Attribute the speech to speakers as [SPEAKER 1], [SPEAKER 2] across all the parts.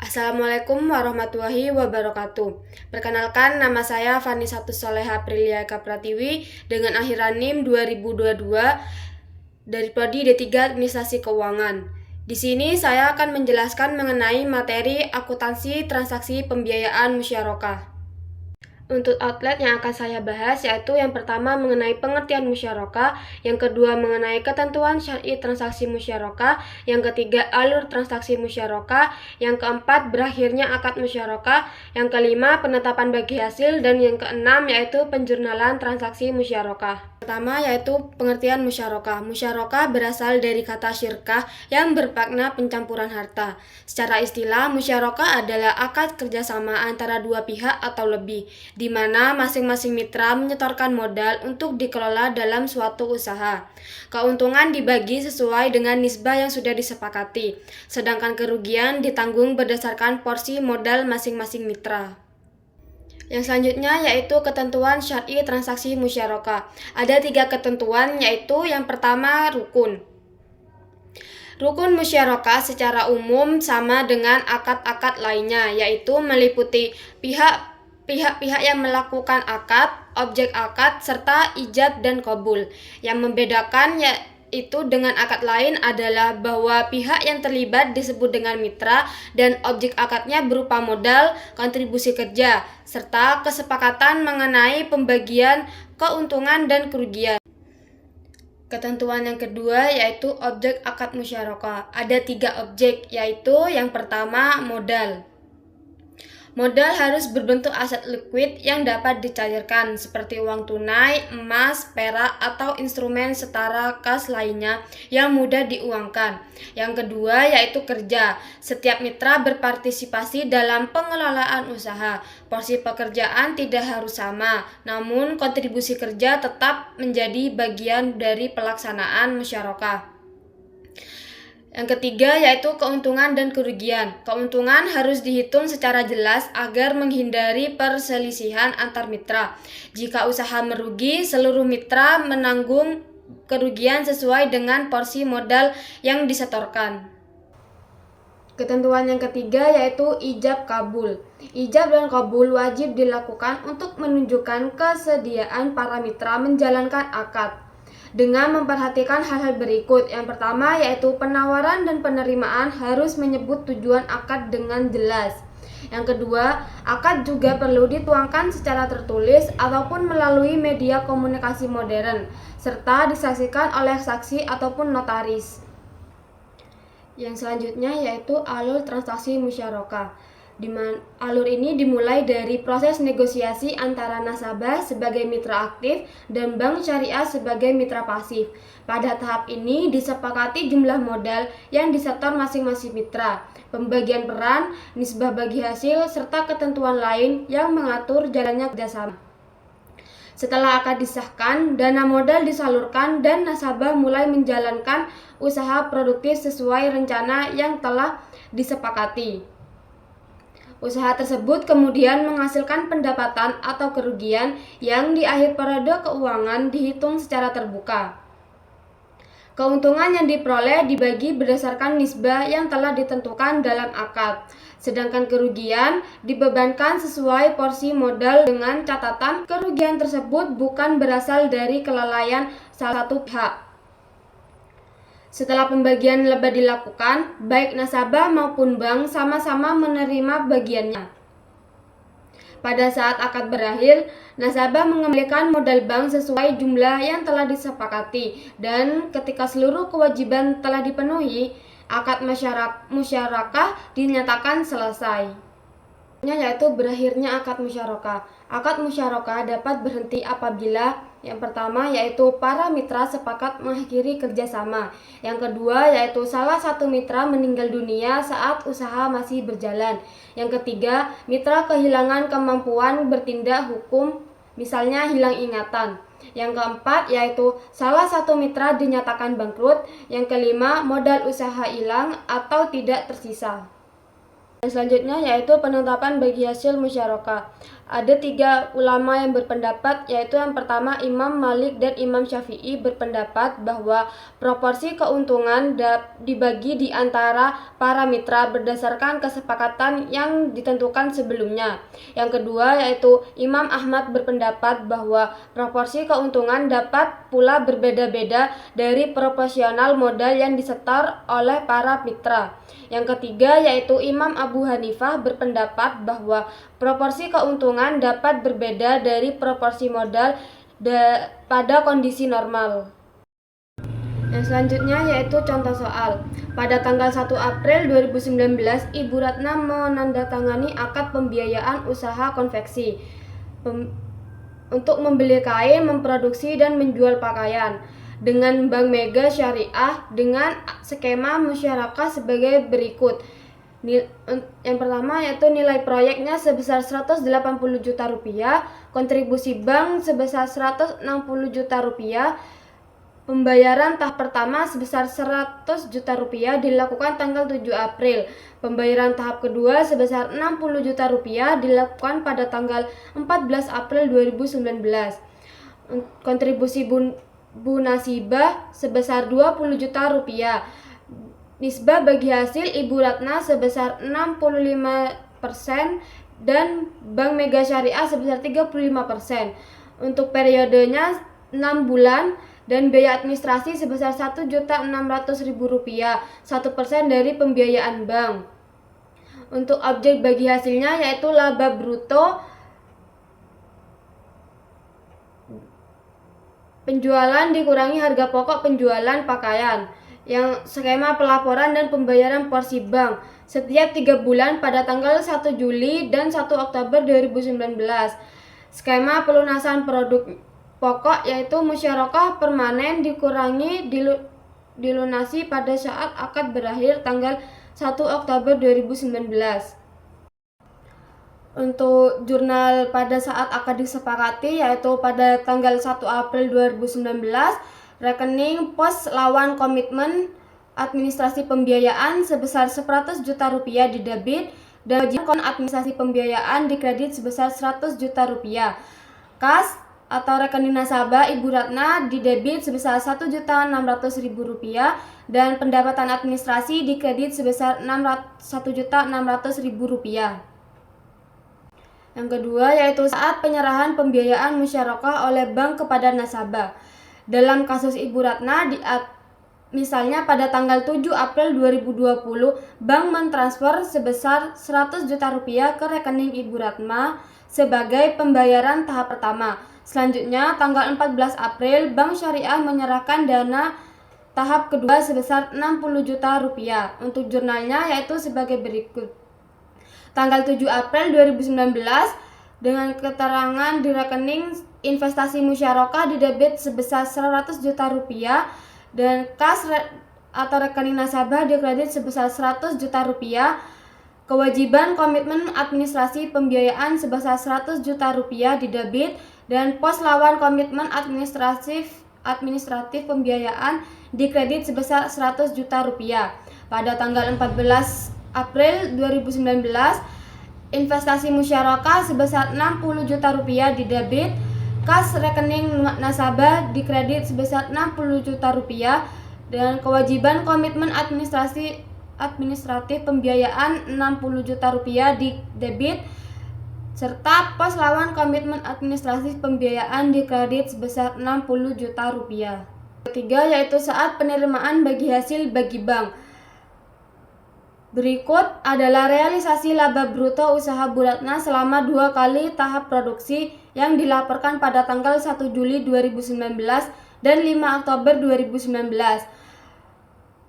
[SPEAKER 1] Assalamualaikum warahmatullahi wabarakatuh. Perkenalkan, nama saya Vanissatus Soleha Aprilia Eka Pratiwi dengan akhiran NIM 2022 dari Prodi D3 Administrasi Keuangan. Di sini saya akan menjelaskan mengenai materi akuntansi transaksi pembiayaan musyarakah. Untuk outlet yang akan saya bahas yaitu yang pertama mengenai pengertian musyarakah, yang kedua mengenai ketentuan syar'i transaksi musyarakah, yang ketiga alur transaksi musyarakah, yang keempat berakhirnya akad musyarakah, yang kelima penetapan bagi hasil, dan yang keenam yaitu penjurnalan transaksi musyarakah. Pertama yaitu pengertian musyarakah. Musyarakah berasal dari kata syirkah yang bermakna pencampuran harta. Secara istilah, musyarakah adalah akad kerjasama antara dua pihak atau lebih, di mana masing-masing mitra menyetorkan modal untuk dikelola dalam suatu usaha. Keuntungan dibagi sesuai dengan nisbah yang sudah disepakati, sedangkan kerugian ditanggung berdasarkan porsi modal masing-masing mitra. Yang selanjutnya yaitu ketentuan syar'i transaksi musyarakah. Ada 3 ketentuan, yaitu yang pertama rukun. Rukun musyarakah secara umum sama dengan akad-akad lainnya, yaitu meliputi pihak-pihak yang melakukan akad, objek akad, serta ijab dan qabul. Yang membedakan itu dengan akad lain adalah bahwa pihak yang terlibat disebut dengan mitra dan objek akadnya berupa modal, kontribusi kerja, serta kesepakatan mengenai pembagian keuntungan dan kerugian. Ketentuan yang kedua yaitu objek akad musyarakah. Ada 3 objek, yaitu yang pertama modal. Modal harus berbentuk aset liquid yang dapat dicairkan seperti uang tunai, emas, perak, atau instrumen setara kas lainnya yang mudah diuangkan. Yang kedua yaitu kerja. Setiap mitra berpartisipasi dalam pengelolaan usaha. Porsi pekerjaan tidak harus sama, namun kontribusi kerja tetap menjadi bagian dari pelaksanaan musyarakah. Yang ketiga yaitu keuntungan dan kerugian. Keuntungan harus dihitung secara jelas agar menghindari perselisihan antar mitra. Jika usaha merugi, seluruh mitra menanggung kerugian sesuai dengan porsi modal yang disetorkan. Ketentuan yang ketiga yaitu ijab kabul. Ijab dan kabul wajib dilakukan untuk menunjukkan kesediaan para mitra menjalankan akad, dengan memperhatikan hal-hal berikut. Yang pertama yaitu penawaran dan penerimaan harus menyebut tujuan akad dengan jelas. Yang kedua, akad juga perlu dituangkan secara tertulis ataupun melalui media komunikasi modern, serta disaksikan oleh saksi ataupun notaris. Yang selanjutnya yaitu alur transaksi musyarakah. Alur ini dimulai dari proses negosiasi antara nasabah sebagai mitra aktif dan bank syariah sebagai mitra pasif. Pada tahap ini disepakati jumlah modal yang disetor masing-masing mitra, pembagian peran, nisbah bagi hasil, serta ketentuan lain yang mengatur jalannya kerjasama. Setelah akad disahkan, dana modal disalurkan dan nasabah mulai menjalankan usaha produktif sesuai rencana yang telah disepakati. Usaha tersebut kemudian menghasilkan pendapatan atau kerugian yang di akhir periode keuangan dihitung secara terbuka. Keuntungan yang diperoleh dibagi berdasarkan nisbah yang telah ditentukan dalam akad, sedangkan kerugian dibebankan sesuai porsi modal dengan catatan kerugian tersebut bukan berasal dari kelalaian salah satu pihak. Setelah pembagian laba dilakukan, baik nasabah maupun bank sama-sama menerima bagiannya. Pada saat akad berakhir, nasabah mengembalikan modal bank sesuai jumlah yang telah disepakati, dan ketika seluruh kewajiban telah dipenuhi, akad musyarakah dinyatakan selesai. Yaitu berakhirnya akad musyarakah. Akad musyarakah dapat berhenti apabila yang pertama yaitu para mitra sepakat mengakhiri kerjasama. Yang kedua yaitu salah satu mitra meninggal dunia saat usaha masih berjalan. Yang ketiga, mitra kehilangan kemampuan bertindak hukum, misalnya hilang ingatan. Yang keempat yaitu salah satu mitra dinyatakan bangkrut. Yang kelima, modal usaha hilang atau tidak tersisa. Selanjutnya yaitu penetapan bagi hasil musyarakah. Ada 3 ulama yang berpendapat, yaitu yang pertama Imam Malik dan Imam Syafi'i berpendapat bahwa proporsi keuntungan dibagi di antara para mitra berdasarkan kesepakatan yang ditentukan sebelumnya. Yang kedua yaitu Imam Ahmad berpendapat bahwa proporsi keuntungan dapat pula berbeda-beda dari proporsional modal yang disetor oleh para mitra. Yang ketiga yaitu Imam Abu Hanifah berpendapat bahwa proporsi keuntungan dapat berbeda dari proporsi modal pada kondisi normal. Yang selanjutnya yaitu contoh soal. Pada tanggal 1 April 2019, Ibu Ratna menandatangani akad pembiayaan usaha konveksi untuk membeli kain, memproduksi, dan menjual pakaian dengan Bank Mega Syariah dengan skema musyarakah sebagai berikut. Yang pertama yaitu nilai proyeknya sebesar 180 juta rupiah, kontribusi bank sebesar 160 juta rupiah, pembayaran tahap pertama sebesar 100 juta rupiah dilakukan tanggal 7 April, pembayaran tahap kedua sebesar 60 juta rupiah dilakukan pada tanggal 14 April 2019, kontribusi Bu Nasibah sebesar 20 juta rupiah. Nisbah bagi hasil Ibu Ratna sebesar 65% dan Bank Mega Syariah sebesar 35%. Untuk periodenya 6 bulan dan biaya administrasi sebesar Rp1.600.000, 1% dari pembiayaan bank. Untuk objek bagi hasilnya yaitu laba bruto penjualan dikurangi harga pokok penjualan pakaian, yang skema pelaporan dan pembayaran porsi bank setiap 3 bulan pada tanggal 1 Juli dan 1 Oktober 2019. Skema pelunasan produk pokok yaitu musyarakah permanen dikurangi dilunasi pada saat akad berakhir tanggal 1 Oktober 2019. Untuk jurnal pada saat akad disepakati yaitu pada tanggal 1 April 2019, rekening pos lawan komitmen administrasi pembiayaan sebesar 100 juta rupiah didebit dan wajib administrasi pembiayaan dikredit sebesar 100 juta rupiah. Kas atau rekening nasabah Ibu Ratna didebit sebesar Rp1.600.000 dan pendapatan administrasi dikredit sebesar Rp1.600.000. Yang kedua yaitu saat penyerahan pembiayaan musyarakah oleh bank kepada nasabah. Dalam kasus Ibu Ratna, misalnya pada tanggal 7 April 2020, bank mentransfer sebesar 100 juta rupiah ke rekening Ibu Ratna sebagai pembayaran tahap pertama. Selanjutnya, tanggal 14 April, Bank Syariah menyerahkan dana tahap kedua sebesar 60 juta rupiah. Untuk jurnalnya yaitu sebagai berikut. Tanggal 7 April 2019, dengan keterangan di rekening investasi musyarakah didebit sebesar 100 juta rupiah dan kas atau rekening nasabah dikredit sebesar 100 juta rupiah. Kewajiban komitmen administrasi pembiayaan sebesar 100 juta rupiah didebit dan pos lawan komitmen administratif pembiayaan dikredit sebesar 100 juta rupiah. Pada tanggal 14 April 2019, investasi musyarakah sebesar 60 juta rupiah didebit, kas rekening nasabah dikredit sebesar 60 juta rupiah dan kewajiban komitmen administratif pembiayaan 60 juta rupiah didebit serta pos lawan komitmen administratif pembiayaan dikredit sebesar 60 juta rupiah. Ketiga yaitu saat penerimaan bagi hasil bagi bank. Berikut adalah realisasi laba bruto usaha Bu Ratna selama 2 kali tahap produksi yang dilaporkan pada tanggal 1 Juli 2019 dan 5 Oktober 2019.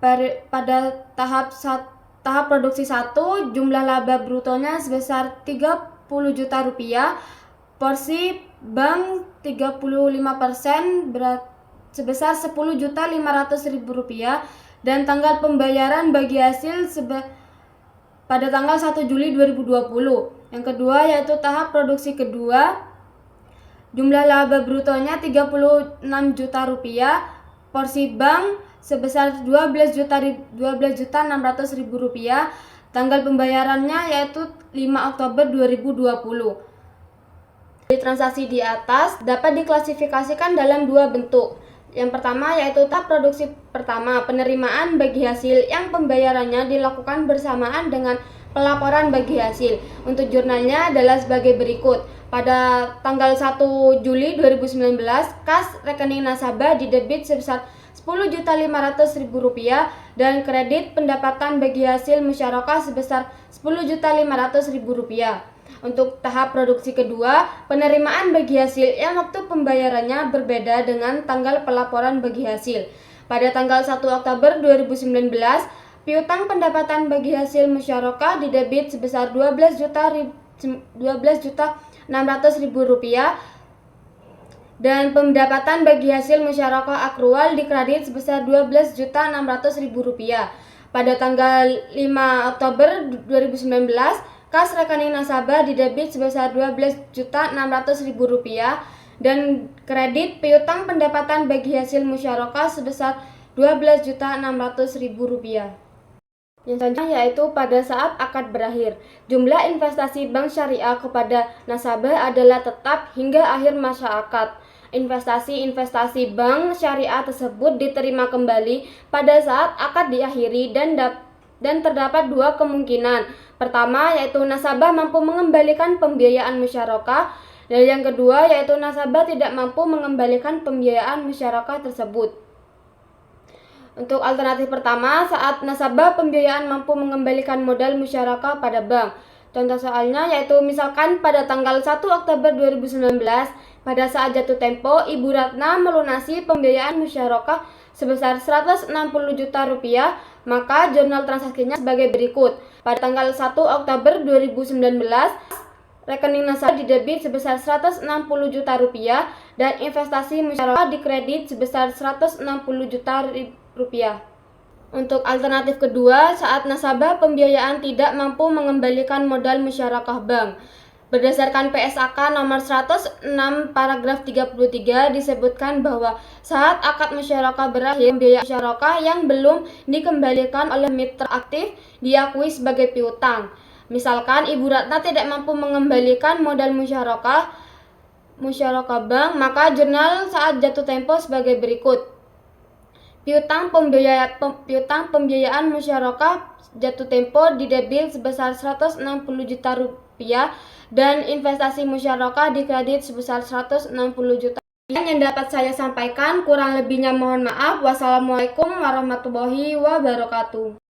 [SPEAKER 1] Pada tahap produksi 1, jumlah laba brutonya sebesar 30 juta rupiah, porsi bank 35% sebesar 10.500.000 rupiah dan tanggal pembayaran bagi hasil pada tanggal 1 Juli 2020. Yang kedua yaitu tahap produksi kedua, jumlah laba brutonya 36 juta rupiah, porsi bank sebesar 12.600.000 rupiah, Tanggal pembayarannya yaitu 5 Oktober 2020. Transaksi di atas dapat diklasifikasikan dalam dua bentuk. Yang pertama yaitu tahap produksi pertama, penerimaan bagi hasil yang pembayarannya dilakukan bersamaan dengan pelaporan bagi hasil. Untuk jurnalnya adalah sebagai berikut. Pada tanggal 1 Juli 2019, kas rekening nasabah didebit sebesar Rp10.500.000 dan kredit pendapatan bagi hasil musyarakah sebesar Rp10.500.000. Untuk tahap produksi kedua, penerimaan bagi hasil yang waktu pembayarannya berbeda dengan tanggal pelaporan bagi hasil. Pada tanggal 1 Oktober 2019, piutang pendapatan bagi hasil musyarakah didebit sebesar Rp12.600.000 dan pendapatan bagi hasil musyarakah akrual dikredit sebesar Rp12.600.000. Pada tanggal 5 Oktober 2019, kas rekening nasabah didebit sebesar Rp12.600.000 dan kredit piutang pendapatan bagi hasil musyarakah sebesar Rp12.600.000. Yang selanjutnya yaitu pada saat akad berakhir. Jumlah investasi bank syariah kepada nasabah adalah tetap hingga akhir masa akad. Investasi bank syariah tersebut diterima kembali pada saat akad diakhiri dan terdapat dua kemungkinan. Pertama yaitu nasabah mampu mengembalikan pembiayaan musyarakah, dan yang kedua yaitu nasabah tidak mampu mengembalikan pembiayaan musyarakah tersebut. Untuk alternatif pertama, saat nasabah pembiayaan mampu mengembalikan modal musyarakah pada bank. Contoh soalnya yaitu misalkan pada tanggal 1 Oktober 2019, pada saat jatuh tempo, Ibu Ratna melunasi pembiayaan musyarakah sebesar Rp160 juta, maka jurnal transaksinya sebagai berikut. Pada tanggal 1 Oktober 2019, rekening nasabah didebit sebesar Rp160 juta dan investasi musyarakah dikredit sebesar Rp160 juta. Untuk alternatif kedua, saat nasabah pembiayaan tidak mampu mengembalikan modal musyarakah bank. Berdasarkan PSAK nomor 106 paragraf 33 disebutkan bahwa saat akad musyarakah berakhir, biaya musyarakah yang belum dikembalikan oleh mitra aktif diakui sebagai piutang. Misalkan Ibu Ratna tidak mampu mengembalikan modal musyarakah bank, maka jurnal saat jatuh tempo sebagai berikut. Piutang pembiayaan musyarakah jatuh tempo didebit sebesar Rp160 juta dan investasi musyarakah dikredit sebesar Rp160 juta. Yang dapat saya sampaikan, kurang lebihnya mohon maaf. Wassalamualaikum warahmatullahi wabarakatuh.